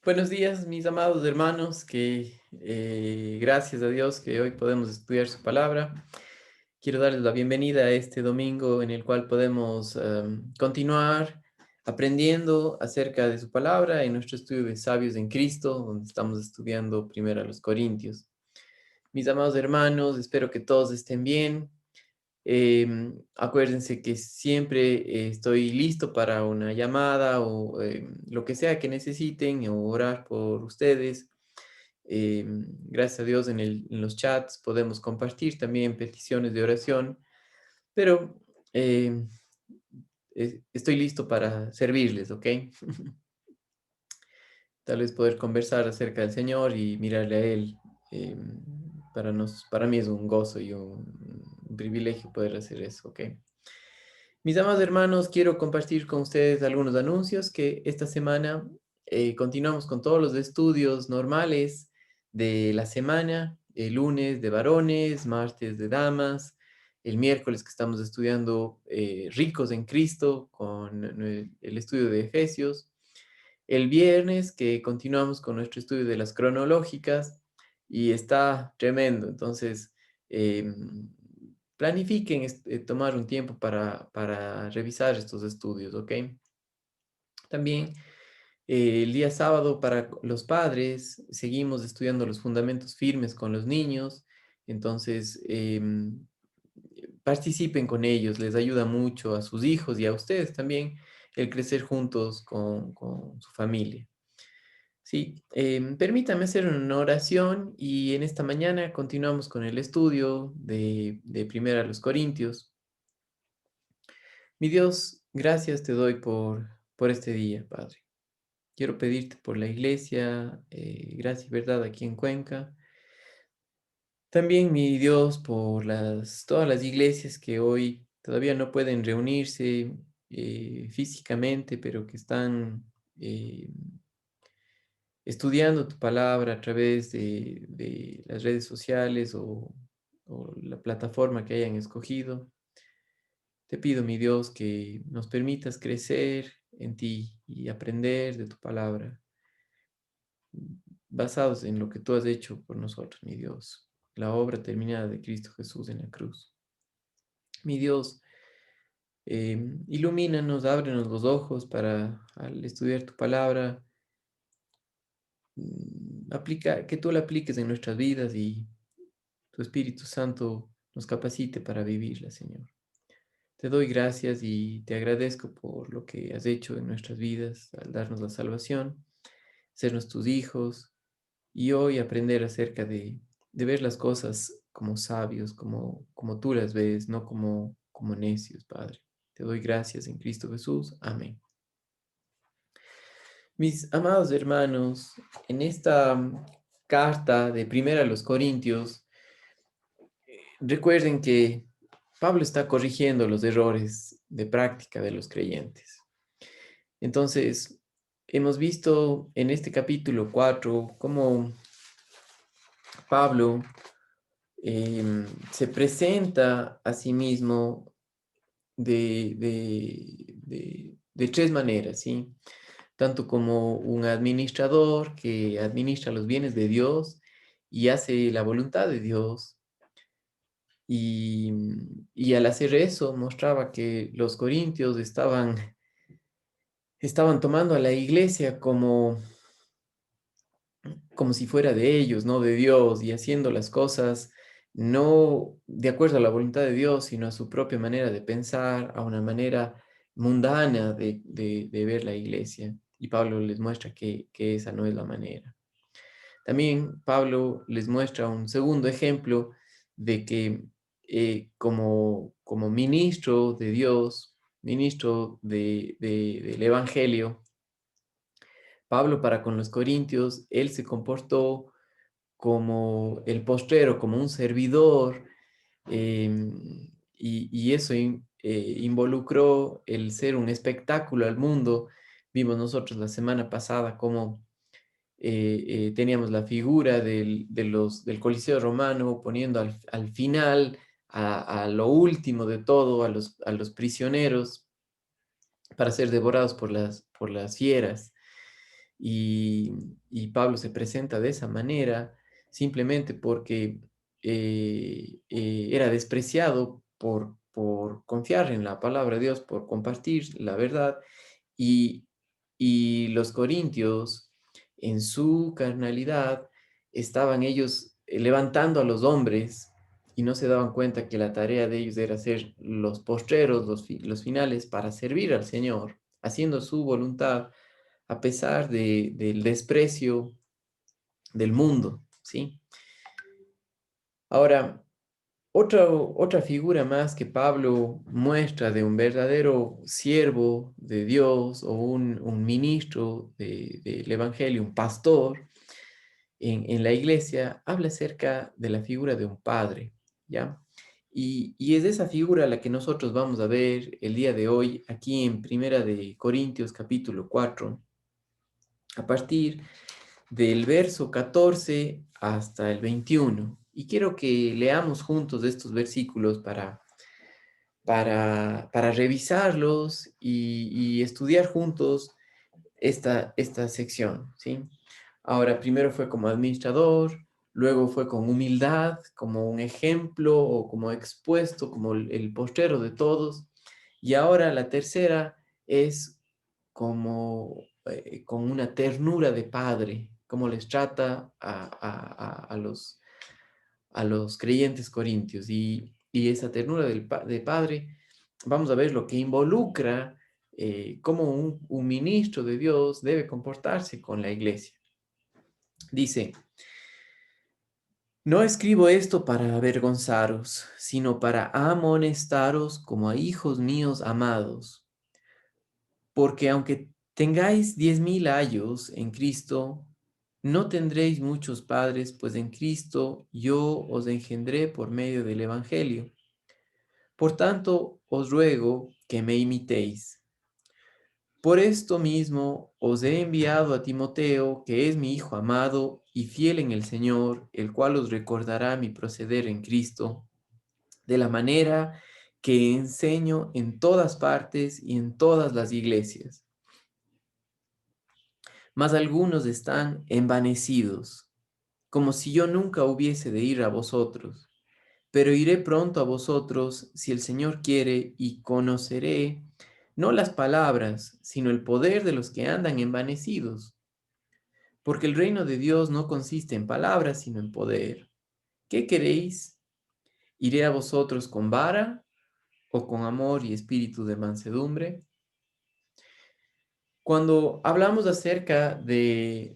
Buenos días, mis amados hermanos, que gracias a Dios que hoy podemos estudiar su palabra. Quiero darles la bienvenida a este domingo en el cual podemos continuar aprendiendo acerca de su palabra en nuestro estudio de Sabios en Cristo, donde estamos estudiando primero a los Corintios. Mis amados hermanos, espero que todos estén bien. Acuérdense que siempre estoy listo para una llamada o lo que sea que necesiten o orar por ustedes. Gracias a Dios en los chats podemos compartir también peticiones de oración, pero em, estoy listo para servirles, ¿ok? Tal vez poder conversar acerca del Señor y mirarle a Él. em, para mí es un gozo y un privilegio poder hacer eso, ¿ok? Mis amados hermanos, quiero compartir con ustedes algunos anuncios que esta semana continuamos con todos los estudios normales de la semana, el lunes de varones, martes de damas, el miércoles que estamos estudiando ricos en Cristo con el estudio de Efesios, el viernes que continuamos con nuestro estudio de las cronológicas y está tremendo. Entonces, em, planifiquen tomar un tiempo para revisar estos estudios, ¿ok? También el día sábado para los padres seguimos estudiando los fundamentos firmes con los niños. Entonces, participen con ellos, les ayuda mucho a sus hijos y a ustedes también el crecer juntos con su familia. Sí, permítame hacer una oración y en esta mañana continuamos con el estudio de Primera a los Corintios. Mi Dios, gracias te doy por este día, Padre. Quiero pedirte por la iglesia, gracia y verdad aquí en Cuenca. También, mi Dios, por todas las iglesias que hoy todavía no pueden reunirse físicamente, pero que están eh, estudiando tu palabra a través de las redes sociales o la plataforma que hayan escogido. Te pido, mi Dios, que nos permitas crecer en ti y aprender de tu palabra, basados en lo que tú has hecho por nosotros, mi Dios, la obra terminada de Cristo Jesús en la cruz. Mi Dios, ilumínanos, ábrenos los ojos para, al estudiar tu palabra, que tú la apliques en nuestras vidas y tu Espíritu Santo nos capacite para vivirla, Señor. Te doy gracias y te agradezco por lo que has hecho en nuestras vidas al darnos la salvación, sernos tus hijos y hoy aprender acerca de ver las cosas como sabios, como tú las ves, no como necios, Padre. Te doy gracias en Cristo Jesús. Amén. Mis amados hermanos, en esta carta de Primera a los Corintios, recuerden que Pablo está corrigiendo los errores de práctica de los creyentes. Entonces, hemos visto en este capítulo 4 cómo Pablo se presenta a sí mismo de tres maneras, ¿sí? Tanto como un administrador que administra los bienes de Dios y hace la voluntad de Dios. Y, y al hacer eso mostraba que los corintios estaban tomando a la iglesia como si fuera de ellos, no de Dios, y haciendo las cosas no de acuerdo a la voluntad de Dios, sino a su propia manera de pensar, a una manera mundana de ver la iglesia. Y Pablo les muestra que esa no es la manera. También Pablo les muestra un segundo ejemplo de que como ministro de Dios, ministro del Evangelio, Pablo para con los corintios, él se comportó como el postrero, como un servidor, y eso involucró el ser un espectáculo al mundo. Vimos nosotros la semana pasada cómo teníamos la figura del Coliseo Romano poniendo al final, a lo último de todo, a los prisioneros para ser devorados por las fieras. Y, y Pablo se presenta de esa manera simplemente porque era despreciado por confiar en la palabra de Dios, por compartir la verdad. Y, y los corintios, en su carnalidad, estaban ellos levantando a los hombres y no se daban cuenta que la tarea de ellos era ser los postreros, los finales, para servir al Señor, haciendo su voluntad a pesar del desprecio del mundo, ¿sí? Ahora, otra figura más que Pablo muestra de un verdadero siervo de Dios o un ministro del Evangelio, un pastor en la iglesia, habla acerca de la figura de un padre, ¿ya? Y es esa figura la que nosotros vamos a ver el día de hoy aquí en Primera de Corintios capítulo 4, a partir del verso 14 hasta el 21. Y quiero que leamos juntos estos versículos para revisarlos y estudiar juntos esta sección, ¿sí? Ahora, primero fue como administrador, luego fue con humildad, como un ejemplo o como expuesto, como el postrero de todos. Y ahora la tercera es como con una ternura de padre, como les trata a los creyentes corintios. Y esa ternura de padre, vamos a ver lo que involucra cómo un ministro de Dios debe comportarse con la iglesia. Dice, no escribo esto para avergonzaros, sino para amonestaros como a hijos míos amados. Porque aunque tengáis 10,000 años en Cristo, no tendréis muchos padres, pues en Cristo yo os engendré por medio del Evangelio. Por tanto, os ruego que me imitéis. Por esto mismo os he enviado a Timoteo, que es mi hijo amado y fiel en el Señor, el cual os recordará mi proceder en Cristo, de la manera que enseño en todas partes y en todas las iglesias. Mas algunos están envanecidos, como si yo nunca hubiese de ir a vosotros. Pero iré pronto a vosotros si el Señor quiere y conoceré no las palabras, sino el poder de los que andan envanecidos. Porque el reino de Dios no consiste en palabras, sino en poder. ¿Qué queréis? ¿Iré a vosotros con vara o con amor y espíritu de mansedumbre? Cuando hablamos acerca de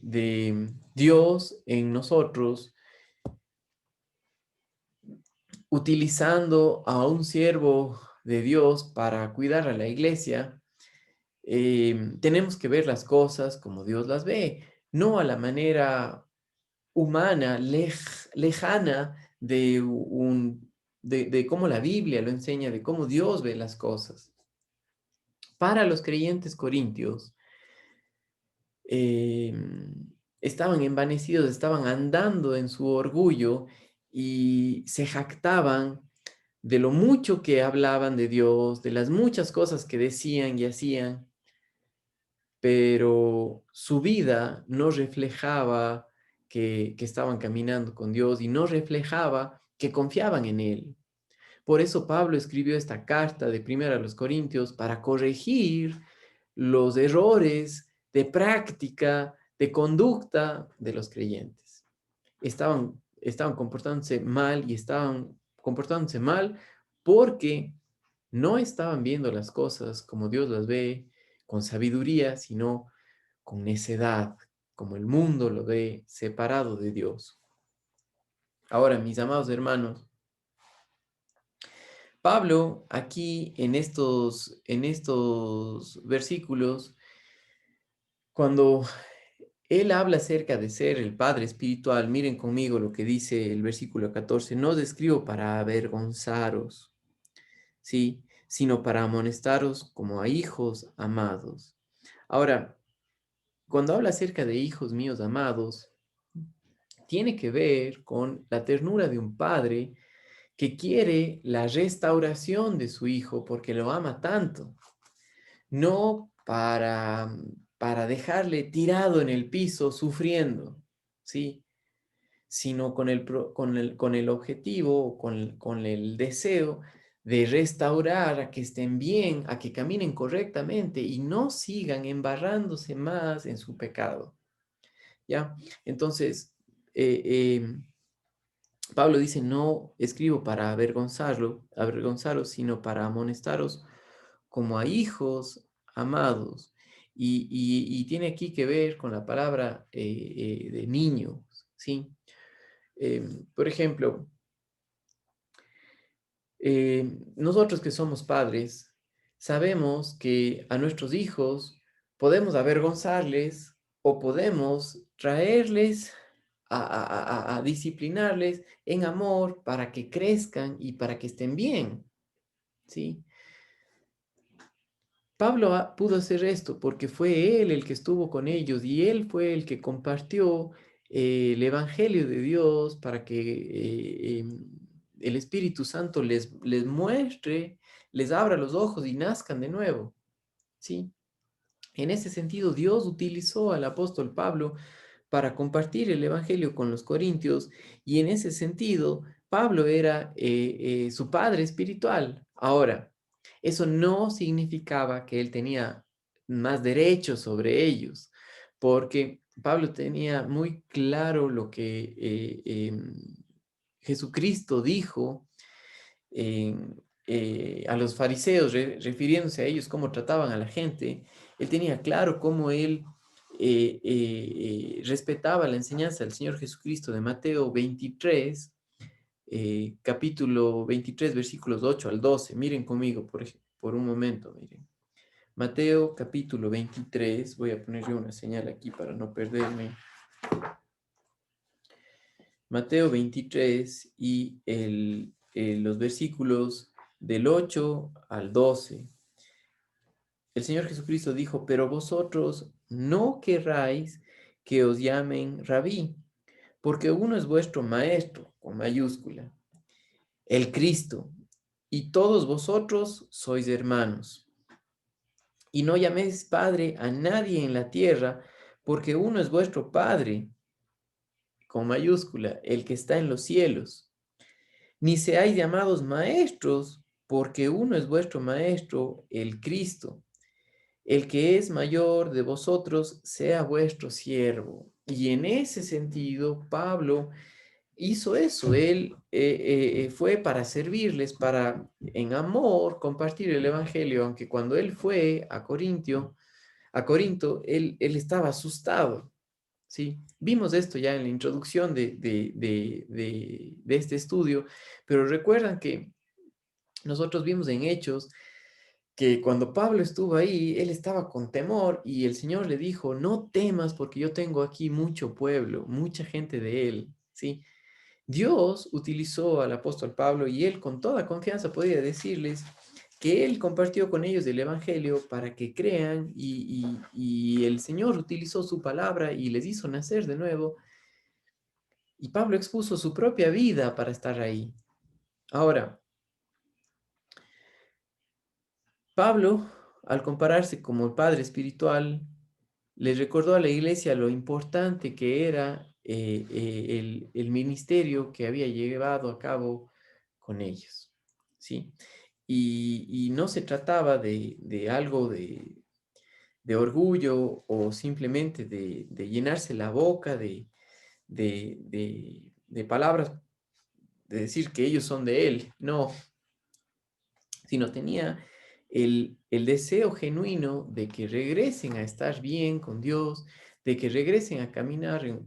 Dios en nosotros, utilizando a un siervo de Dios para cuidar a la iglesia, tenemos que ver las cosas como Dios las ve, no a la manera humana, lejana de cómo la Biblia lo enseña, de cómo Dios ve las cosas. Para los creyentes corintios, eh, estaban envanecidos, estaban andando en su orgullo y se jactaban de lo mucho que hablaban de Dios, de las muchas cosas que decían y hacían, pero su vida no reflejaba que estaban caminando con Dios y no reflejaba que confiaban en Él. Por eso Pablo escribió esta carta de primera a los Corintios para corregir los errores de práctica, de conducta de los creyentes. Estaban comportándose mal y estaban comportándose mal porque no estaban viendo las cosas como Dios las ve, con sabiduría, sino con necedad, como el mundo lo ve, separado de Dios. Ahora, mis amados hermanos, Pablo aquí en estos versículos, cuando él habla acerca de ser el Padre espiritual, miren conmigo lo que dice el versículo 14, no os escribo para avergonzaros, ¿sí? Sino para amonestaros como a hijos amados. Ahora, cuando habla acerca de hijos míos amados, tiene que ver con la ternura de un padre que quiere la restauración de su hijo porque lo ama tanto, no para para dejarle tirado en el piso sufriendo, ¿sí? Sino con el objetivo, con el deseo de restaurar a que estén bien, a que caminen correctamente y no sigan embarrándose más en su pecado, ¿ya? Entonces, eh, Pablo dice, no escribo para avergonzaros, sino para amonestaros como a hijos amados. Y tiene aquí que ver con la palabra de niño, ¿sí? Por ejemplo, nosotros que somos padres, sabemos que a nuestros hijos podemos avergonzarles o podemos traerles a disciplinarles en amor para que crezcan y para que estén bien, ¿sí? Pablo pudo hacer esto porque fue él el que estuvo con ellos y él fue el que compartió el Evangelio de Dios para que el Espíritu Santo les muestre, les abra los ojos y nazcan de nuevo, ¿sí? En ese sentido, Dios utilizó al apóstol Pablo para compartir el Evangelio con los corintios y en ese sentido, Pablo era su padre espiritual. Ahora, eso no significaba que él tenía más derechos sobre ellos, porque Pablo tenía muy claro lo que Jesucristo dijo a los fariseos, refiriéndose a ellos, cómo trataban a la gente. Él tenía claro cómo él respetaba la enseñanza del Señor Jesucristo de Mateo 23, capítulo 23, versículos 8 al 12. Miren conmigo por un momento, miren. Mateo capítulo 23, voy a poner yo una señal aquí para no perderme. Mateo 23 y los versículos del 8 al 12. El Señor Jesucristo dijo, pero vosotros no querráis que os llamen rabí, porque uno es vuestro maestro, con mayúscula, el Cristo, y todos vosotros sois hermanos. Y no llaméis Padre a nadie en la tierra, porque uno es vuestro Padre, con mayúscula, el que está en los cielos. Ni seáis llamados maestros, porque uno es vuestro Maestro, el Cristo. El que es mayor de vosotros sea vuestro siervo. Y en ese sentido, Pablo hizo eso. Él fue para servirles, para en amor compartir el evangelio, aunque cuando él fue a Corinto, él estaba asustado. ¿Sí? Vimos esto ya en la introducción de este estudio, pero recuerdan que nosotros vimos en Hechos que cuando Pablo estuvo ahí, él estaba con temor y el Señor le dijo, no temas porque yo tengo aquí mucho pueblo, mucha gente de él, ¿sí? Dios utilizó al apóstol Pablo y él con toda confianza podía decirles que él compartió con ellos el Evangelio para que crean y el Señor utilizó su palabra y les hizo nacer de nuevo y Pablo expuso su propia vida para estar ahí. Ahora, Pablo, al compararse como el padre espiritual, le recordó a la iglesia lo importante que era el ministerio que había llevado a cabo con ellos, ¿sí? Y no se trataba de algo de orgullo o simplemente de llenarse la boca de palabras, de decir que ellos son de él, no, sino tenía el deseo genuino de que regresen a estar bien con Dios, de que regresen a caminar,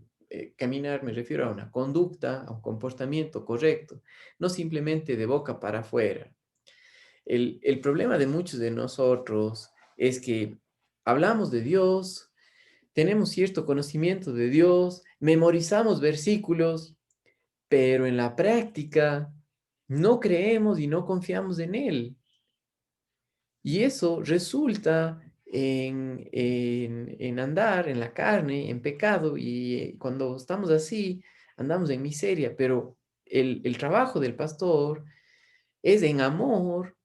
caminar me refiero a una conducta, a un comportamiento correcto, no simplemente de boca para afuera. El problema de muchos de nosotros es que hablamos de Dios, tenemos cierto conocimiento de Dios, memorizamos versículos, pero en la práctica no creemos y no confiamos en Él. Y eso resulta en andar en la carne, en pecado, y cuando estamos así, andamos en miseria, pero el trabajo del pastor es en amor,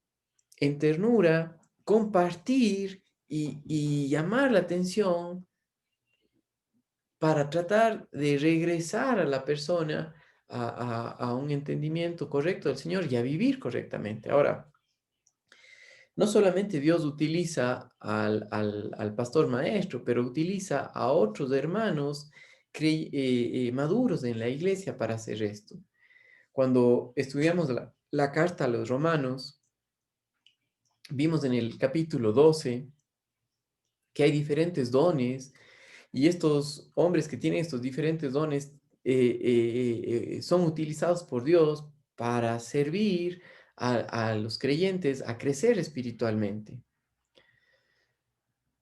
en ternura, compartir y llamar la atención para tratar de regresar a la persona a un entendimiento correcto del Señor y a vivir correctamente. Ahora, no solamente Dios utiliza al pastor maestro, pero utiliza a otros hermanos maduros en la iglesia para hacer esto. Cuando estudiamos la carta a los romanos, vimos en el capítulo 12 que hay diferentes dones y estos hombres que tienen estos diferentes dones son utilizados por Dios para servir a los creyentes a crecer espiritualmente.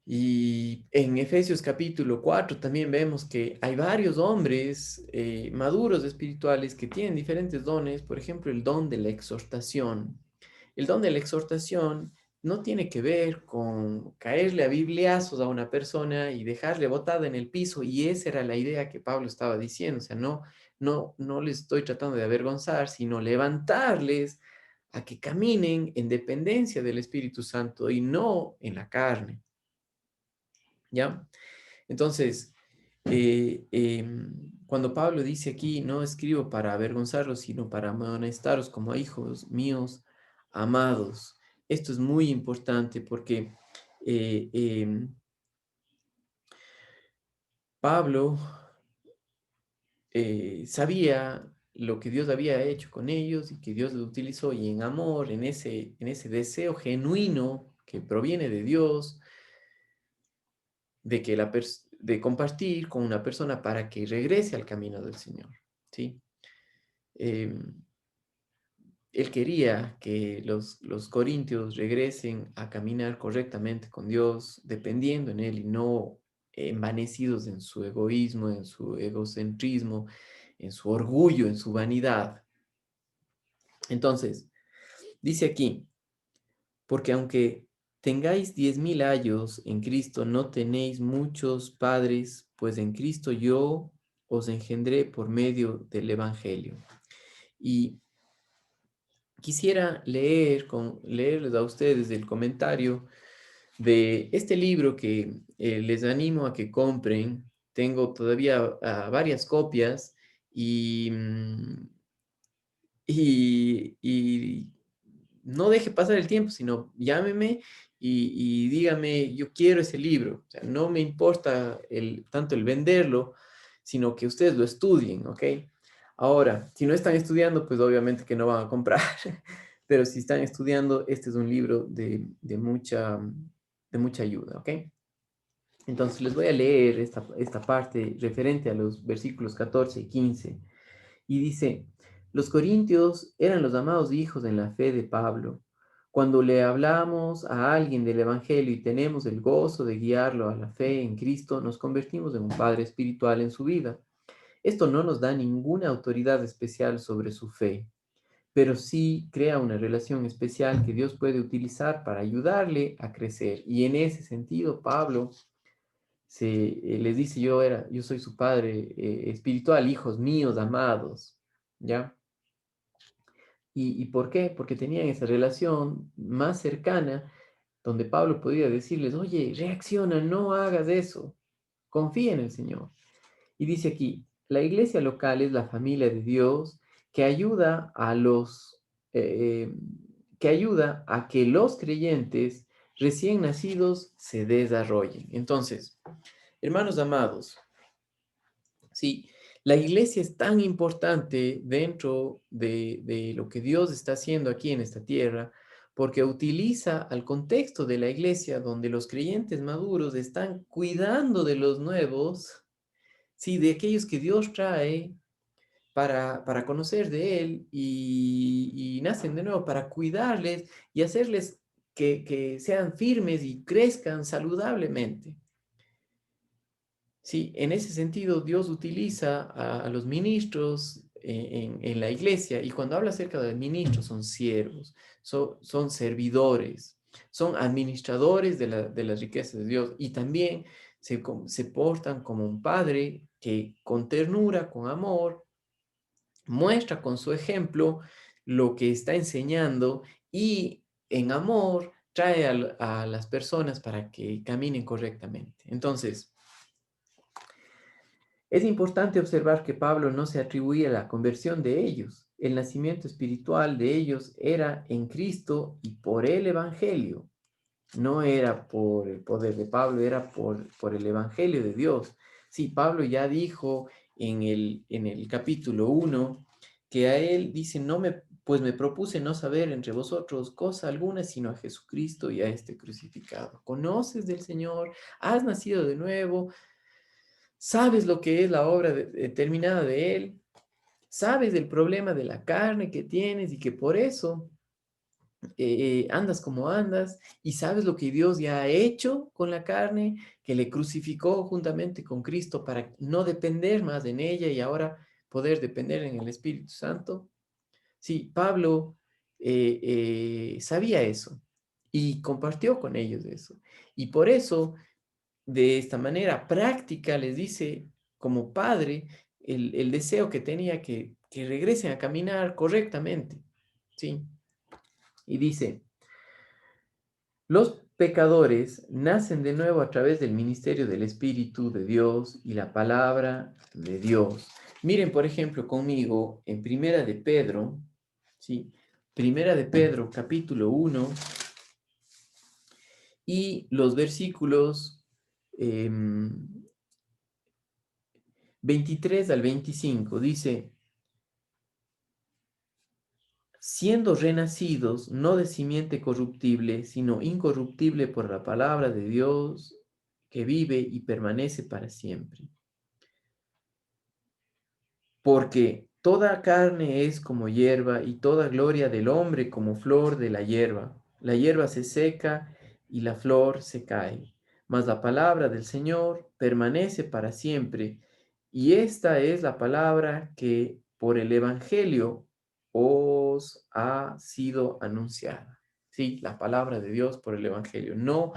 Y en Efesios capítulo 4 también vemos que hay varios hombres maduros espirituales que tienen diferentes dones, por ejemplo, el don de la exhortación. El don de la exhortación no tiene que ver con caerle a bibliazos a una persona y dejarle botada en el piso, y esa era la idea que Pablo estaba diciendo, o sea, no les estoy tratando de avergonzar, sino levantarles a que caminen en dependencia del Espíritu Santo y no en la carne. ¿Ya? Entonces, cuando Pablo dice aquí, no escribo para avergonzarlos, sino para amonestaros como a hijos míos amados. Esto es muy importante porque eh, em, Pablo sabía lo que Dios había hecho con ellos y que Dios los utilizó, y en amor, en ese deseo genuino que proviene de Dios, de compartir con una persona para que regrese al camino del Señor, ¿sí? Em, Él quería que los corintios regresen a caminar correctamente con Dios, dependiendo en Él y no envanecidos en su egoísmo, en su egocentrismo, en su orgullo, en su vanidad. Entonces, dice aquí, porque aunque tengáis 10.000 años en Cristo, no tenéis muchos padres, pues en Cristo yo os engendré por medio del Evangelio. Y quisiera leerles a ustedes el comentario de este libro que les animo a que compren. Tengo todavía varias copias y, y no deje pasar el tiempo, sino llámeme y dígame, yo quiero ese libro. O sea, no me importa tanto el venderlo, sino que ustedes lo estudien, ¿ok? Ahora, si no están estudiando, pues obviamente que no van a comprar, pero si están estudiando, este es un libro de mucha ayuda, ¿ok? Entonces les voy a leer esta parte referente a los versículos 14 y 15. Y dice, los corintios eran los amados hijos en la fe de Pablo. Cuando le hablamos a alguien del Evangelio y tenemos el gozo de guiarlo a la fe en Cristo, nos convertimos en un padre espiritual en su vida. Esto no nos da ninguna autoridad especial sobre su fe, pero sí crea una relación especial que Dios puede utilizar para ayudarle a crecer. Y en ese sentido, Pablo les dice, yo soy su padre espiritual, hijos míos amados, ¿ya? ¿Y por qué? Porque tenían esa relación más cercana donde Pablo podía decirles, oye, reacciona, no hagas eso, confía en el Señor. Y dice aquí, la iglesia local es la familia de Dios que ayuda eh, que ayuda a que los creyentes recién nacidos se desarrollen. Entonces, hermanos amados, sí, la iglesia es tan importante dentro de lo que Dios está haciendo aquí en esta tierra, porque utiliza al contexto de la iglesia donde los creyentes maduros están cuidando de los nuevos, sí, de aquellos que Dios trae para conocer de Él y nacen de nuevo para cuidarles y hacerles que sean firmes y crezcan saludablemente. Sí, en ese sentido, Dios utiliza a los ministros en la iglesia, y cuando habla acerca de ministros, son siervos, son servidores, son administradores de las riquezas de Dios, y también se portan como un padre que con ternura, con amor, muestra con su ejemplo lo que está enseñando y en amor trae a las personas para que caminen correctamente. Entonces, es importante observar que Pablo no se atribuía la conversión de ellos. El nacimiento espiritual de ellos era en Cristo y por el Evangelio. No era por el poder de Pablo, era por el Evangelio de Dios. Sí, Pablo ya dijo en el capítulo 1 que a él dice, pues me propuse no saber entre vosotros cosa alguna, sino a Jesucristo y a este crucificado. ¿Conoces del Señor? ¿Has nacido de nuevo? ¿Sabes lo que es la obra determinada de Él? ¿Sabes del problema de la carne que tienes y que por eso andas como andas? ¿Y sabes lo que Dios ya ha hecho con la carne, que le crucificó juntamente con Cristo para no depender más en ella y ahora poder depender en el Espíritu Santo? Sí, Pablo sabía eso y compartió con ellos eso. Y por eso, de esta manera práctica, les dice como padre el deseo que tenía que regresen a caminar correctamente. Sí, y dice, los pecadores nacen de nuevo a través del ministerio del Espíritu de Dios y la palabra de Dios. Miren, por ejemplo, conmigo en Primera de Pedro, ¿sí? Primera de Pedro, capítulo 1, y los versículos 23 al 25, dice, siendo renacidos no de simiente corruptible, sino incorruptible por la palabra de Dios que vive y permanece para siempre. Porque toda carne es como hierba y toda gloria del hombre como flor de la hierba. La hierba se seca y la flor se cae, mas la palabra del Señor permanece para siempre. Y esta es la palabra que por el Evangelio os ha sido anunciada. Sí, la palabra de Dios por el Evangelio, no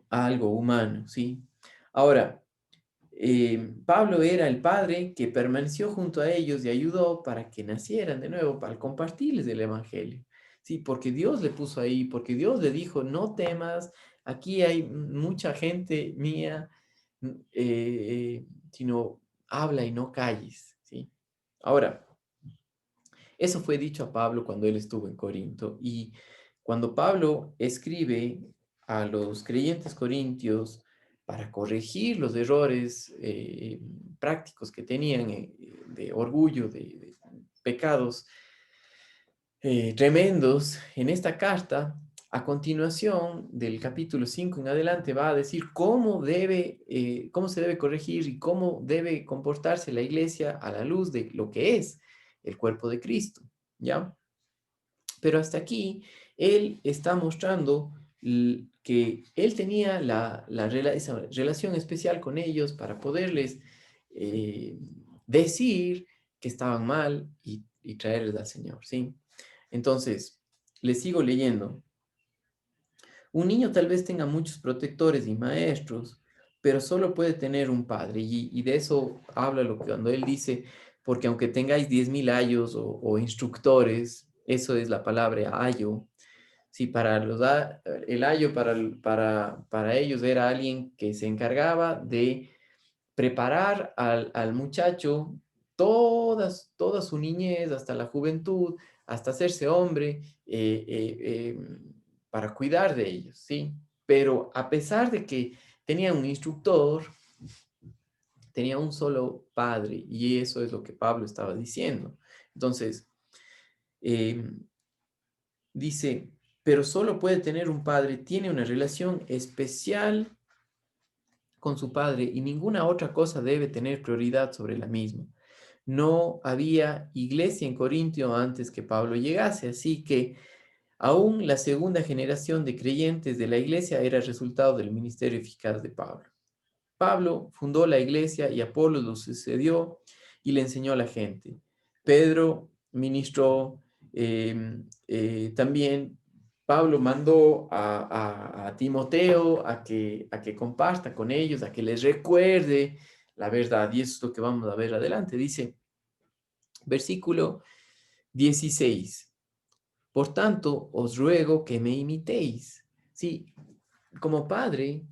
algo humano, ¿sí? Ahora, Pablo era el padre que permaneció junto a ellos y ayudó para que nacieran de nuevo, para compartirles el Evangelio. Sí, porque Dios le puso ahí, porque Dios le dijo, no temas, aquí hay mucha gente mía, sino habla y no calles, ¿sí? Ahora, eso fue dicho a Pablo cuando él estuvo en Corinto y cuando Pablo escribe a los creyentes corintios para corregir los errores prácticos que tenían de orgullo, de pecados tremendos en esta carta, a continuación del capítulo 5 en adelante va a decir cómo se debe corregir y cómo debe comportarse la iglesia a la luz de lo que es el cuerpo de Cristo, ¿ya? Pero hasta aquí él está mostrando que él tenía esa relación especial con ellos para poderles eh, decir que estaban mal y traerles al Señor, ¿sí? Entonces, les sigo leyendo. Un niño tal vez tenga muchos protectores y maestros, pero solo puede tener un padre. Y de eso habla lo que cuando él dice, porque aunque tengáis 10.000 ayos o instructores, eso es la palabra ayo. Sí, el ayo para ellos era alguien que se encargaba de preparar al muchacho toda su niñez, hasta la juventud, hasta hacerse hombre, para cuidar de ellos, ¿sí? Pero a pesar de que tenía un instructor, tenía un solo padre, y eso es lo que Pablo estaba diciendo. Entonces, eh, dice, pero solo puede tener un padre, tiene una relación especial con su padre y ninguna otra cosa debe tener prioridad sobre la misma. No había iglesia en Corintio antes que Pablo llegase, así que aún la segunda generación de creyentes de la iglesia era el resultado del ministerio eficaz de Pablo. Pablo fundó la iglesia y Apolos lo sucedió y le enseñó a la gente. Pedro ministró también. Pablo mandó a Timoteo a que comparta con ellos, a que les recuerde la verdad. Y eso es lo que vamos a ver adelante. Dice, versículo 16. Por tanto, os ruego que me imitéis. Sí, como padre,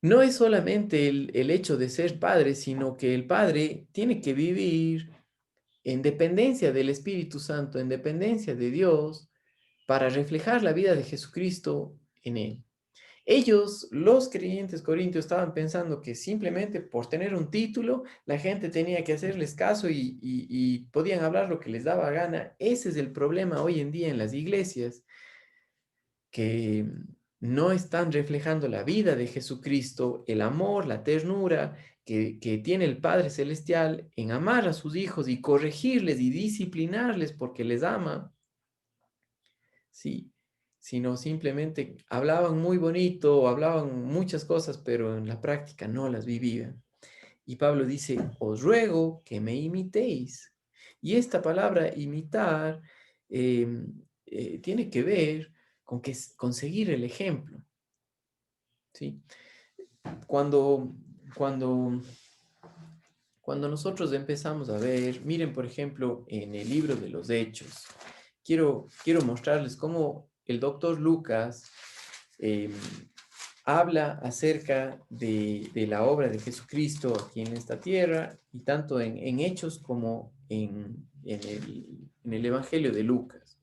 no es solamente el hecho de ser padre, sino que el padre tiene que vivir en dependencia del Espíritu Santo, en dependencia de Dios, para reflejar la vida de Jesucristo en él. Ellos, los creyentes corintios, estaban pensando que simplemente por tener un título, la gente tenía que hacerles caso y podían hablar lo que les daba gana. Ese es el problema hoy en día en las iglesias, que no están reflejando la vida de Jesucristo, el amor, la ternura que tiene el Padre Celestial en amar a sus hijos y corregirles y disciplinarles porque les ama. Sí, sino simplemente hablaban muy bonito, hablaban muchas cosas, pero en la práctica no las vivían. Y Pablo dice, os ruego que me imitéis. Y esta palabra imitar tiene que ver con conseguir el ejemplo. ¿Sí? Cuando, cuando, cuando nosotros empezamos a ver, miren por ejemplo en el libro de los Hechos, quiero mostrarles cómo el doctor Lucas eh, habla acerca de la obra de Jesucristo aquí en esta tierra, y tanto en Hechos como en el Evangelio de Lucas.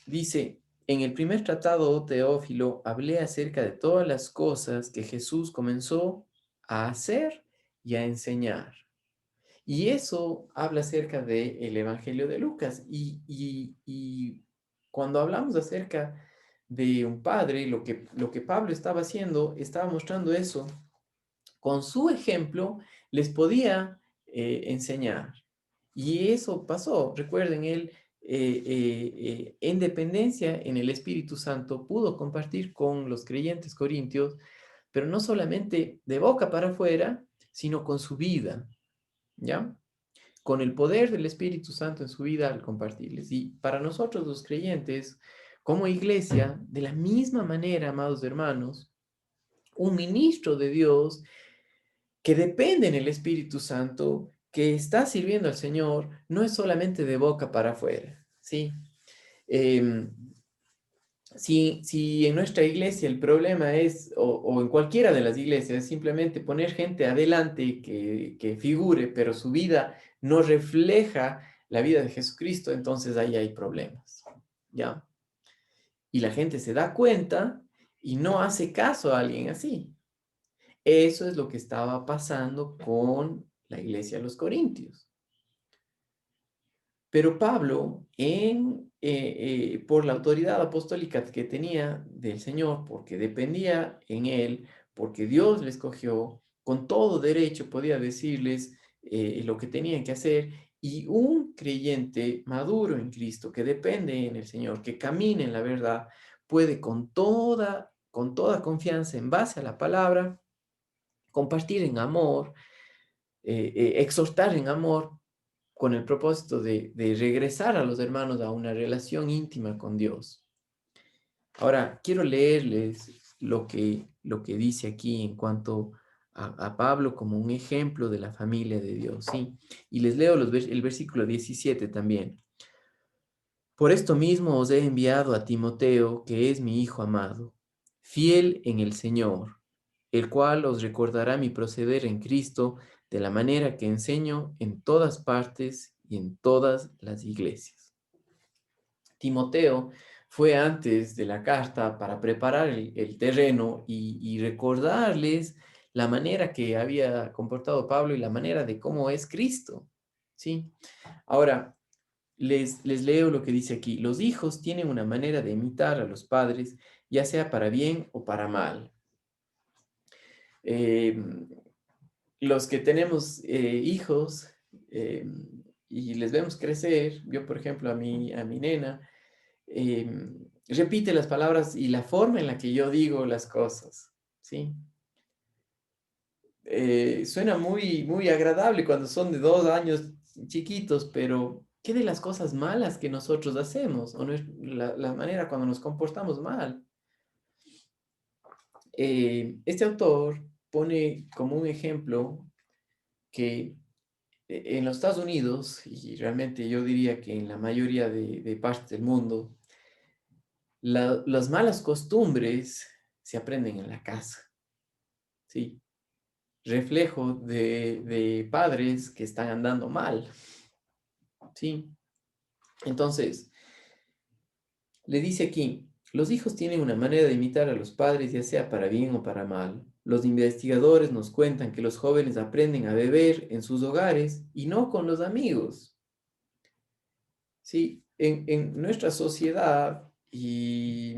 Dice, en el primer tratado, oh Teófilo, hablé acerca de todas las cosas que Jesús comenzó a hacer y a enseñar. Y eso habla acerca del Evangelio de Lucas. Y cuando hablamos acerca de un padre, lo que Pablo estaba haciendo, estaba mostrando eso. Con su ejemplo, les podía enseñar. Y eso pasó. Recuerden, él en dependencia en el Espíritu Santo pudo compartir con los creyentes corintios, pero no solamente de boca para afuera, sino con su vida, ¿ya? Con el poder del Espíritu Santo en su vida al compartirles. Y para nosotros los creyentes, como iglesia, de la misma manera, amados hermanos, un ministro de Dios que depende en el Espíritu Santo, que está sirviendo al Señor, no es solamente de boca para afuera, ¿sí? Em, si en nuestra iglesia el problema es, o en cualquiera de las iglesias, es simplemente poner gente adelante que figure, pero su vida no refleja la vida de Jesucristo, entonces ahí hay problemas, ¿ya? Y la gente se da cuenta y no hace caso a alguien así. Eso es lo que estaba pasando con la iglesia de los Corintios. Pero Pablo, por la autoridad apostólica que tenía del Señor, porque dependía en él, porque Dios le escogió, con todo derecho podía decirles lo que tenían que hacer, y un creyente maduro en Cristo, que depende en el Señor, que camina en la verdad, puede con toda confianza, en base a la palabra, compartir en amor, exhortar en amor, con el propósito de regresar a los hermanos a una relación íntima con Dios. Ahora, quiero leerles lo que dice aquí en cuanto a Pablo como un ejemplo de la familia de Dios, ¿sí? Y les leo el versículo 17 también. Por esto mismo os he enviado a Timoteo, que es mi hijo amado, fiel en el Señor, el cual os recordará mi proceder en Cristo de la manera que enseño en todas partes y en todas las iglesias. Timoteo fue antes de la carta para preparar el terreno y recordarles la manera que había comportado Pablo y la manera de cómo es Cristo, ¿sí? Ahora, les leo lo que dice aquí. Los hijos tienen una manera de imitar a los padres, ya sea para bien o para mal. Eh, los que tenemos hijos eh, y les vemos crecer, yo por ejemplo a mi nena, eh, repite las palabras y la forma en la que yo digo las cosas, ¿sí? Suena muy, muy agradable cuando son de 2 años chiquitos, pero ¿qué de las cosas malas que nosotros hacemos? O la manera cuando nos comportamos mal. Este autor pone como un ejemplo que en los Estados Unidos, y realmente yo diría que en la mayoría de partes del mundo, las malas costumbres se aprenden en la casa, ¿sí? Reflejo de padres que están andando mal, ¿sí? Entonces, le dice aquí, los hijos tienen una manera de imitar a los padres, ya sea para bien o para mal. Los investigadores nos cuentan que los jóvenes aprenden a beber en sus hogares y no con los amigos. Sí, en nuestra sociedad, y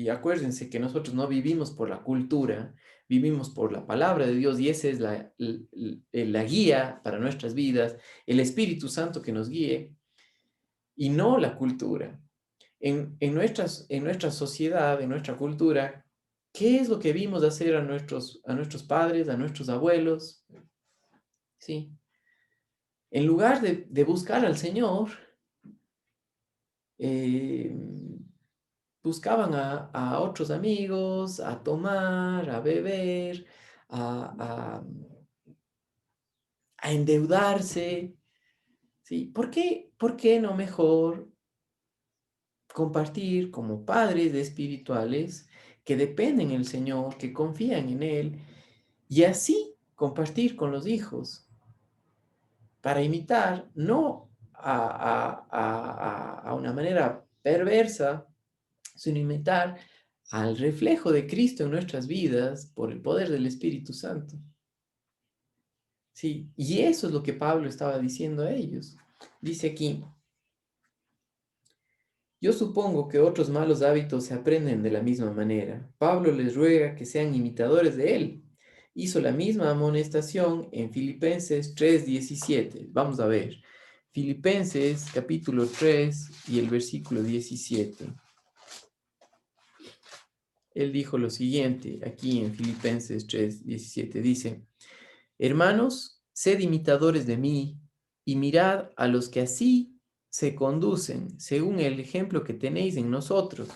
acuérdense que nosotros no vivimos por la cultura, vivimos por la palabra de Dios y esa es la guía para nuestras vidas, el Espíritu Santo que nos guíe y no la cultura. En nuestra sociedad, en nuestra cultura, ¿qué es lo que vimos hacer a nuestros padres, a nuestros abuelos? Sí. En lugar de buscar al Señor, eh, buscaban a otros amigos, a tomar, a beber, a, a- a endeudarse, ¿sí? Por qué no mejor compartir como padres espirituales que dependen del Señor, que confían en Él, y así compartir con los hijos para imitar, no a una manera perversa, sino imitar al reflejo de Cristo en nuestras vidas por el poder del Espíritu Santo. Sí, y eso es lo que Pablo estaba diciendo a ellos. Dice aquí, yo supongo que otros malos hábitos se aprenden de la misma manera. Pablo les ruega que sean imitadores de él. Hizo la misma amonestación en Filipenses 3:17. Vamos a ver. Filipenses capítulo 3 y el versículo 17. Él dijo lo siguiente aquí en Filipenses 3:17. Dice, hermanos, sed imitadores de mí y mirad a los que así se conducen, según el ejemplo que tenéis en nosotros.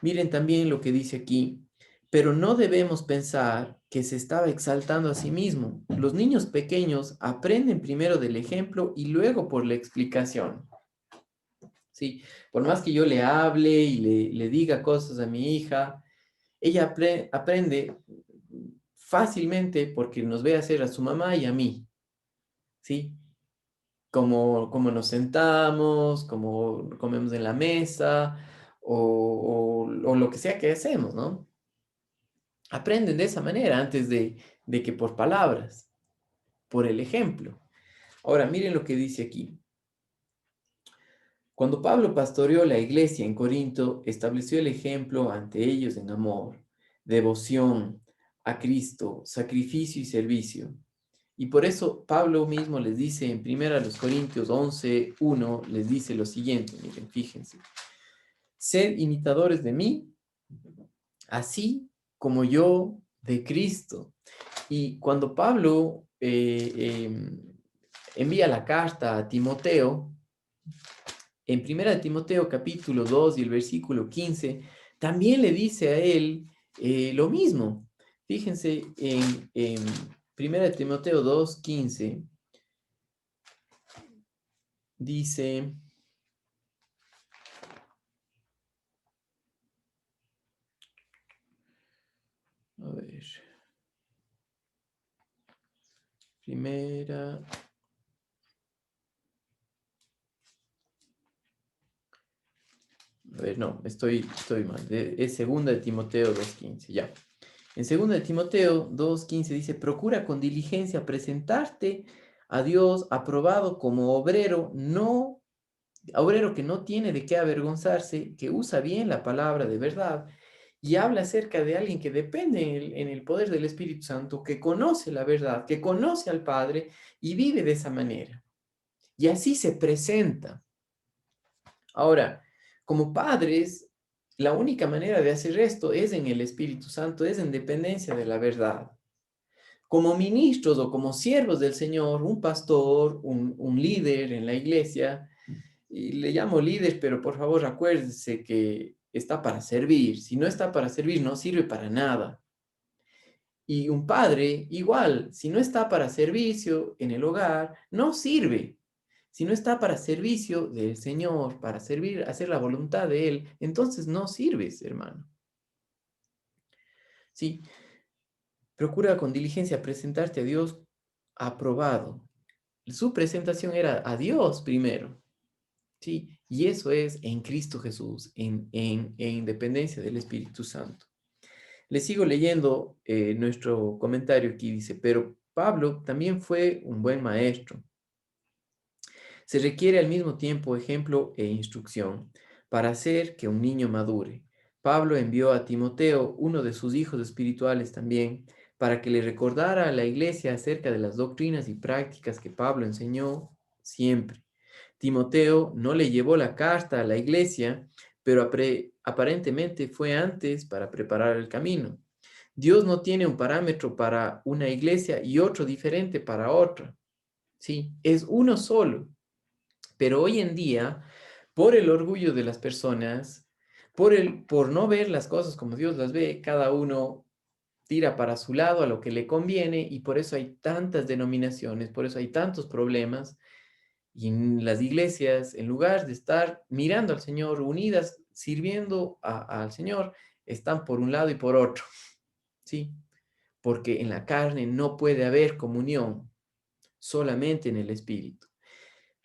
Miren también lo que dice aquí. Pero no debemos pensar que se estaba exaltando a sí mismo. Los niños pequeños aprenden primero del ejemplo y luego por la explicación. Sí, por más que yo le hable y le diga cosas a mi hija, ella aprende fácilmente porque nos ve hacer a su mamá y a mí. ¿Sí? Como nos sentamos, como comemos en la mesa o lo que sea que hacemos, ¿no? Aprenden de esa manera antes de que por palabras, por el ejemplo. Ahora, miren lo que dice aquí. Cuando Pablo pastoreó la iglesia en Corinto, estableció el ejemplo ante ellos en amor, devoción a Cristo, sacrificio y servicio. Y por eso Pablo mismo les dice en 1 Corintios 11:1, les dice lo siguiente, miren, fíjense. Sed imitadores de mí, así como yo de Cristo. Y cuando Pablo envía la carta a Timoteo, en 1 Timoteo capítulo 2 y el versículo 15, también le dice a él lo mismo. Fíjense en 1 Timoteo 2:15, dice, a ver, primera, a ver, no, estoy mal, es 2 Timoteo 2:15, ya. En 2 Timoteo 2:15 dice, procura con diligencia presentarte a Dios aprobado como obrero que no tiene de qué avergonzarse, que usa bien la palabra de verdad y habla acerca de alguien que depende en el poder del Espíritu Santo, que conoce la verdad, que conoce al Padre y vive de esa manera. Y así se presenta. Ahora, como padres, la única manera de hacer esto es en el Espíritu Santo, es en dependencia de la verdad. Como ministros o como siervos del Señor, un pastor, un líder en la iglesia, y le llamo líder, pero por favor acuérdese que está para servir. Si no está para servir, no sirve para nada. Y un padre, igual, si no está para servicio en el hogar, no sirve. Si no está para servicio del Señor, para servir, hacer la voluntad de Él, entonces no sirves, hermano. Sí, procura con diligencia presentarte a Dios aprobado. Su presentación era a Dios primero, ¿sí? Y eso es en Cristo Jesús, en dependencia del Espíritu Santo. Le sigo leyendo nuestro comentario aquí, dice, pero Pablo también fue un buen maestro. Se requiere al mismo tiempo ejemplo e instrucción para hacer que un niño madure. Pablo envió a Timoteo, uno de sus hijos espirituales también, para que le recordara a la iglesia acerca de las doctrinas y prácticas que Pablo enseñó siempre. Timoteo no le llevó la carta a la iglesia, pero aparentemente fue antes para preparar el camino. Dios no tiene un parámetro para una iglesia y otro diferente para otra. Sí, es uno solo. Pero hoy en día, por el orgullo de las personas, por no ver las cosas como Dios las ve, cada uno tira para su lado a lo que le conviene y por eso hay tantas denominaciones, por eso hay tantos problemas. Y en las iglesias, en lugar de estar mirando al Señor, unidas, sirviendo al Señor, están por un lado y por otro, ¿sí? Porque en la carne no puede haber comunión, solamente en el Espíritu.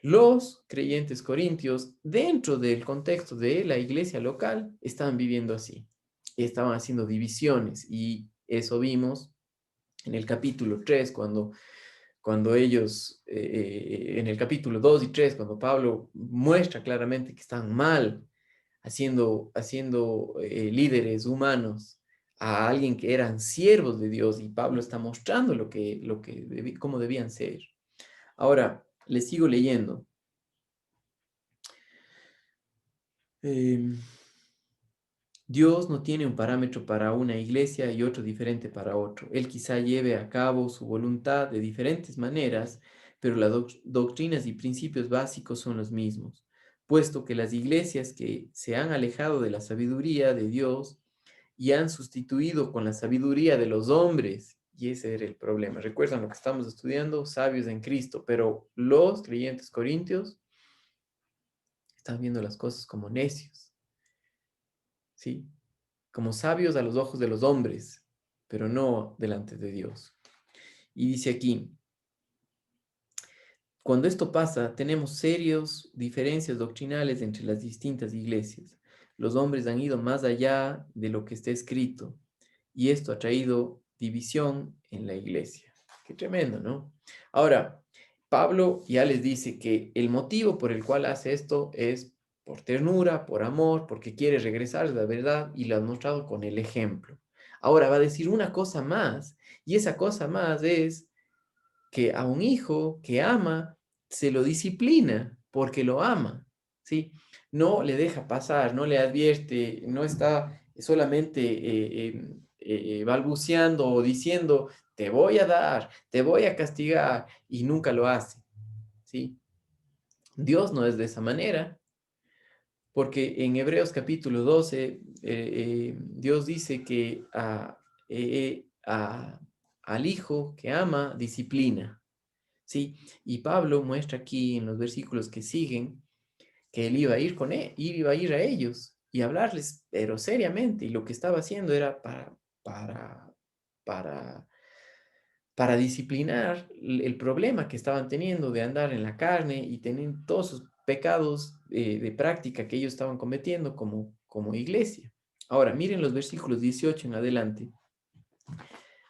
Los creyentes corintios, dentro del contexto de la iglesia local, estaban viviendo así. Estaban haciendo divisiones y eso vimos en el capítulo 3, cuando ellos, en el capítulo 2 y 3, cuando Pablo muestra claramente que están mal haciendo líderes humanos a alguien que eran siervos de Dios y Pablo está mostrando cómo debían ser. Ahora, les sigo leyendo. Eh, Dios no tiene un parámetro para una iglesia y otro diferente para otro. Él quizá lleve a cabo su voluntad de diferentes maneras, pero las doctrinas y principios básicos son los mismos, puesto que las iglesias que se han alejado de la sabiduría de Dios y han sustituido con la sabiduría de los hombres, y ese era el problema. Recuerdan lo que estamos estudiando, sabios en Cristo, pero los creyentes corintios están viendo las cosas como necios, ¿sí? Como sabios a los ojos de los hombres, pero no delante de Dios. Y dice aquí, cuando esto pasa, tenemos serias diferencias doctrinales entre las distintas iglesias. Los hombres han ido más allá de lo que está escrito y esto ha traído división en la iglesia. Qué tremendo, ¿no? Ahora, Pablo ya les dice que el motivo por el cual hace esto es por ternura, por amor, porque quiere regresar a la verdad y lo ha mostrado con el ejemplo. Ahora va a decir una cosa más y esa cosa más es que a un hijo que ama se lo disciplina porque lo ama, ¿sí? No le deja pasar, no le advierte, no está solamente balbuceando o diciendo, te voy a dar, te voy a castigar, y nunca lo hace, ¿sí? Dios no es de esa manera, porque en Hebreos capítulo 12, Dios dice que al hijo que ama disciplina, ¿sí? Y Pablo muestra aquí en los versículos que siguen que él iba a ir con él, iba a ir a ellos y hablarles, pero seriamente, y lo que estaba haciendo era para, para, para disciplinar el problema que estaban teniendo de andar en la carne y tener todos sus pecados de práctica que ellos estaban cometiendo como iglesia. Ahora, miren los versículos 18 en adelante.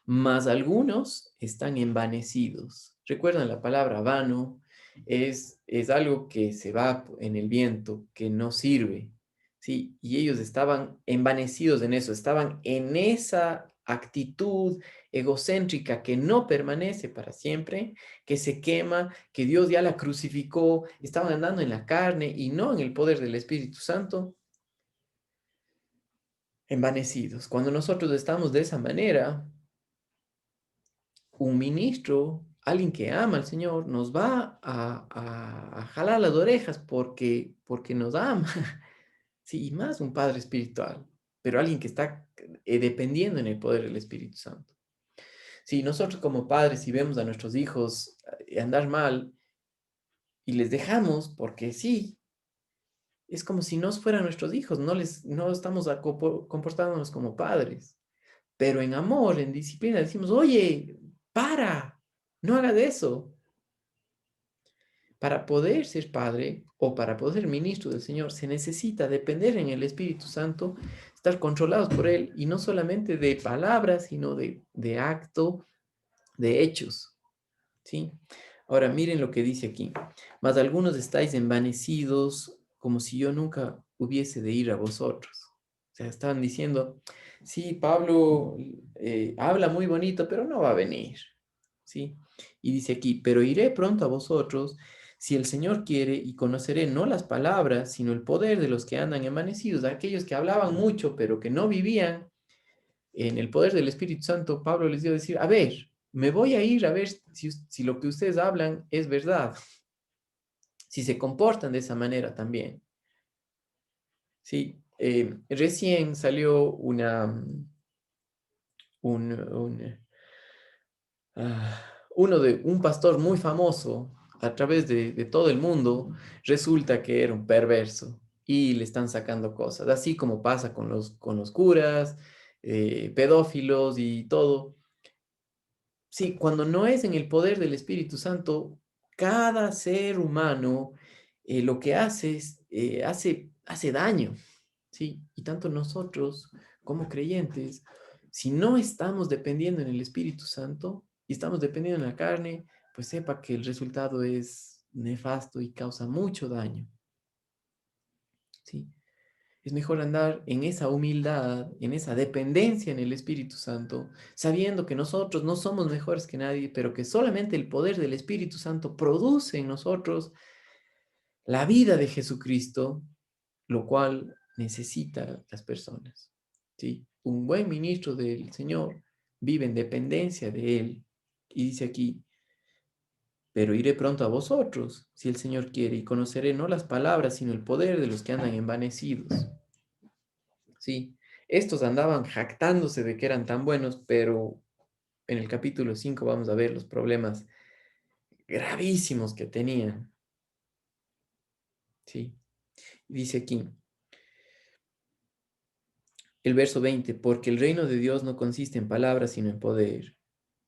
Mas algunos están envanecidos. ¿Recuerdan la palabra vano? Es algo que se va en el viento, que no sirve. Sí, y ellos estaban envanecidos en eso, estaban en esa actitud egocéntrica que no permanece para siempre, que se quema, que Dios ya la crucificó, estaban andando en la carne y no en el poder del Espíritu Santo, envanecidos. Cuando nosotros estamos de esa manera, un ministro, alguien que ama al Señor, nos va a jalar las orejas porque nos ama. Sí, y más un padre espiritual, pero alguien que está dependiendo en el poder del Espíritu Santo. Si nosotros como padres, si vemos a nuestros hijos andar mal y les dejamos porque sí, es como si no fueran nuestros hijos, no estamos comportándonos como padres. Pero en amor, en disciplina, decimos, oye, para, no hagas eso. Para poder ser padre o para poder ser ministro del Señor, se necesita depender en el Espíritu Santo, estar controlados por Él, y no solamente de palabras, sino de acto, de hechos. ¿Sí? Ahora miren lo que dice aquí. Mas algunos estáis envanecidos como si yo nunca hubiese de ir a vosotros. O sea, estaban diciendo, sí, Pablo habla muy bonito, pero no va a venir. ¿Sí? Y dice aquí, pero iré pronto a vosotros si el Señor quiere y conoceré no las palabras, sino el poder de los que andan envanecidos, aquellos que hablaban mucho, pero que no vivían en el poder del Espíritu Santo. Pablo les dio a decir, a ver, me voy a ir a ver si lo que ustedes hablan es verdad, si se comportan de esa manera también. Sí, recién salió un, un, un pastor muy famoso a través de todo el mundo, resulta que era un perverso y le están sacando cosas, así como pasa con los curas, pedófilos y todo. Sí, cuando no es en el poder del Espíritu Santo, cada ser humano lo que hace es, hace daño, ¿sí? Y tanto nosotros como creyentes, si no estamos dependiendo en el Espíritu Santo y estamos dependiendo en la carne, pues sepa que el resultado es nefasto y causa mucho daño, ¿sí? Es mejor andar en esa humildad, en esa dependencia en el Espíritu Santo, sabiendo que nosotros no somos mejores que nadie, pero que solamente el poder del Espíritu Santo produce en nosotros la vida de Jesucristo, lo cual necesitan las personas. ¿Sí? Un buen ministro del Señor vive en dependencia de Él. Y dice aquí, pero iré pronto a vosotros, si el Señor quiere, y conoceré no las palabras, sino el poder de los que andan envanecidos. Sí, estos andaban jactándose de que eran tan buenos, pero en el capítulo 5 vamos a ver los problemas gravísimos que tenían. Sí, dice aquí, el verso 20, porque el reino de Dios no consiste en palabras, sino en poder.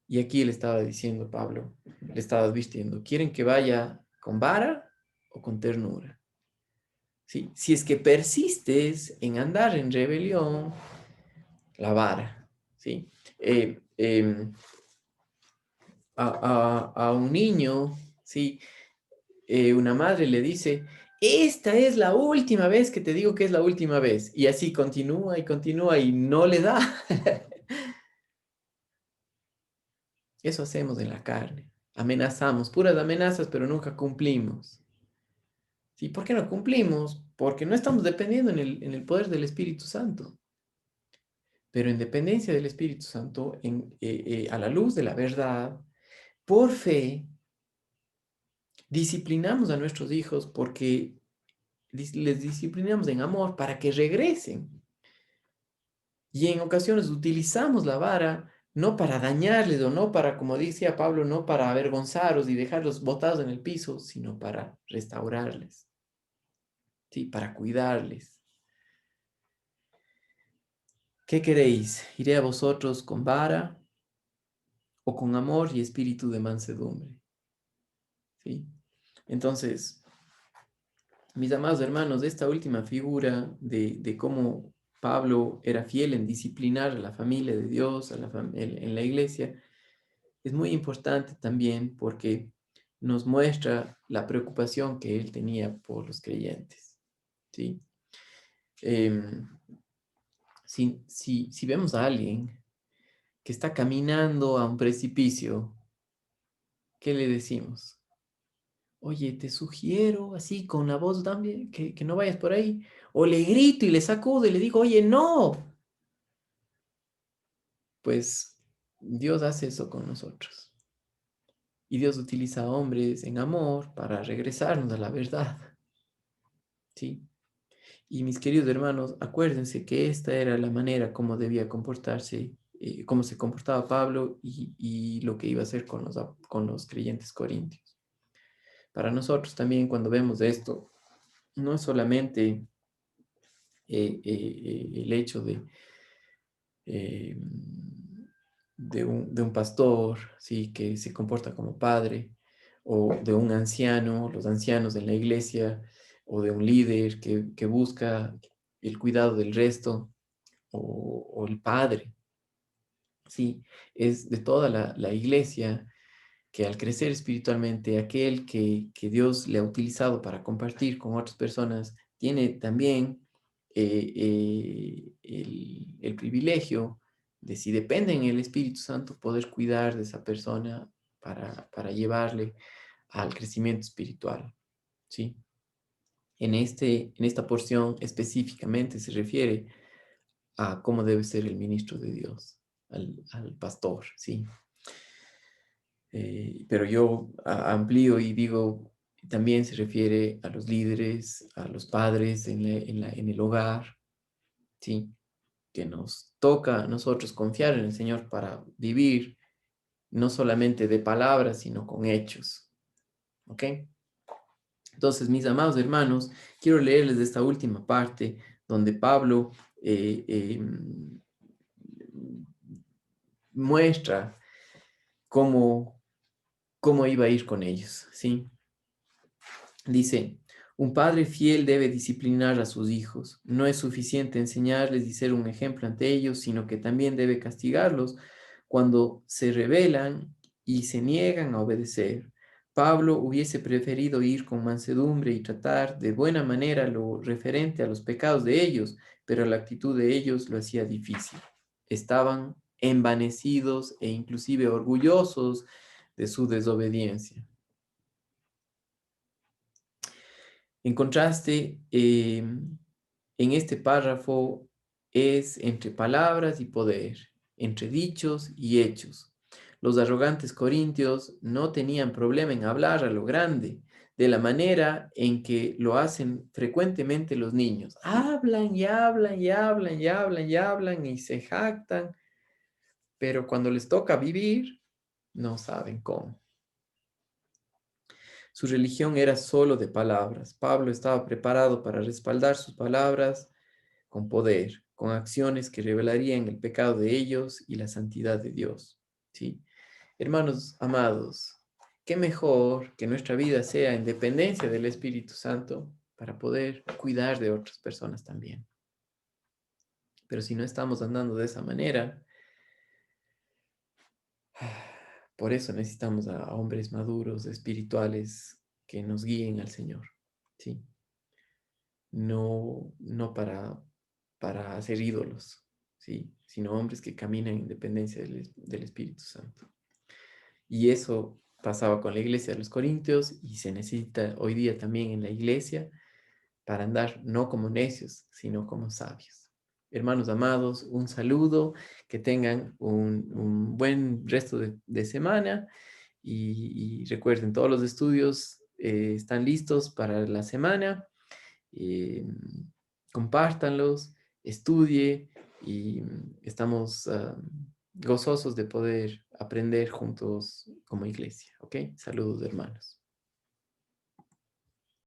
Y aquí le estaba diciendo Pablo, le estaba advirtiendo, ¿quieren que vaya con vara o con ternura? Sí, si es que persistes en andar en rebelión, la vara, ¿sí? A un niño, ¿sí? Una madre le dice, esta es la última vez que te digo que es la última vez. Y así continúa y no le da. Eso hacemos en la carne. Amenazamos, puras amenazas, pero nunca cumplimos. ¿Sí? ¿Por qué no cumplimos? Porque no estamos dependiendo en el poder del Espíritu Santo. Pero en dependencia del Espíritu Santo, a la luz de la verdad, por fe, disciplinamos a nuestros hijos porque les disciplinamos en amor para que regresen. Y en ocasiones utilizamos la vara no para dañarles o no para, como decía Pablo, no para avergonzarlos y dejarlos botados en el piso, sino para restaurarles, ¿sí? Para cuidarles. ¿Qué queréis? ¿Iré a vosotros con vara o con amor y espíritu de mansedumbre? ¿Sí? Entonces, mis amados hermanos, esta última figura de cómo Pablo era fiel en disciplinar a la familia de Dios, en la iglesia, es muy importante también porque nos muestra la preocupación que él tenía por los creyentes. ¿Sí? Em, si vemos a alguien que está caminando a un precipicio, ¿qué le decimos? Oye, te sugiero así con la voz también que no vayas por ahí. O le grito y le sacudo y le digo, oye, no. Pues Dios hace eso con nosotros. Y Dios utiliza a hombres en amor para regresarnos a la verdad. ¿Sí? Y mis queridos hermanos, acuérdense que esta era la manera como debía comportarse cómo se comportaba Pablo y lo que iba a hacer con los creyentes corintios. Para nosotros también cuando vemos esto, no es solamente el hecho eh, de un pastor, ¿sí? Que se comporta como padre, o de un anciano, los ancianos en la iglesia, o de un líder que busca el cuidado del resto, o el padre, ¿sí? Es de toda la iglesia que al crecer espiritualmente, aquel que Dios le ha utilizado para compartir con otras personas, tiene también el privilegio de, si depende en el Espíritu Santo, poder cuidar de esa persona para llevarle al crecimiento espiritual, ¿sí? En esta porción específicamente se refiere a cómo debe ser el ministro de Dios, al pastor, ¿sí? Pero yo amplío y digo, también se refiere a los líderes, a los padres en el hogar, ¿sí? Que nos toca a nosotros confiar en el Señor para vivir no solamente de palabras, sino con hechos, ¿ok? Entonces, mis amados hermanos, quiero leerles de esta última parte donde Pablo eh, eh, muestra cómo, cómo iba a ir con ellos, ¿sí? Dice, un padre fiel debe disciplinar a sus hijos. No es suficiente enseñarles y ser un ejemplo ante ellos, sino que también debe castigarlos cuando se rebelan y se niegan a obedecer. Pablo hubiese preferido ir con mansedumbre y tratar de buena manera lo referente a los pecados de ellos, pero la actitud de ellos lo hacía difícil. Estaban envanecidos e inclusive orgullosos de su desobediencia. En contraste, en este párrafo es entre palabras y poder, entre dichos y hechos. Los arrogantes corintios no tenían problema en hablar a lo grande, de la manera en que lo hacen frecuentemente los niños. Hablan y hablan y hablan y hablan y hablan y se jactan, pero cuando les toca vivir, no saben cómo. Su religión era solo de palabras. Pablo estaba preparado para respaldar sus palabras con poder, con acciones que revelarían el pecado de ellos y la santidad de Dios. ¿Sí? Hermanos amados, qué mejor que nuestra vida sea en dependencia del Espíritu Santo para poder cuidar de otras personas también. Pero si no estamos andando de esa manera, por eso necesitamos a hombres maduros, espirituales, que nos guíen al Señor. ¿Sí? No para hacer ídolos, ¿sí? Sino hombres que caminan en independencia del Espíritu Santo. Y eso pasaba con la iglesia de los Corintios y se necesita hoy día también en la iglesia para andar no como necios, sino como sabios. Hermanos amados, un saludo, que tengan un buen resto de semana y recuerden, todos los estudios están listos para la semana. eh, Compártanlos, estudie y estamos gozosos de poder aprender juntos como iglesia, ¿ok? Saludos, hermanos.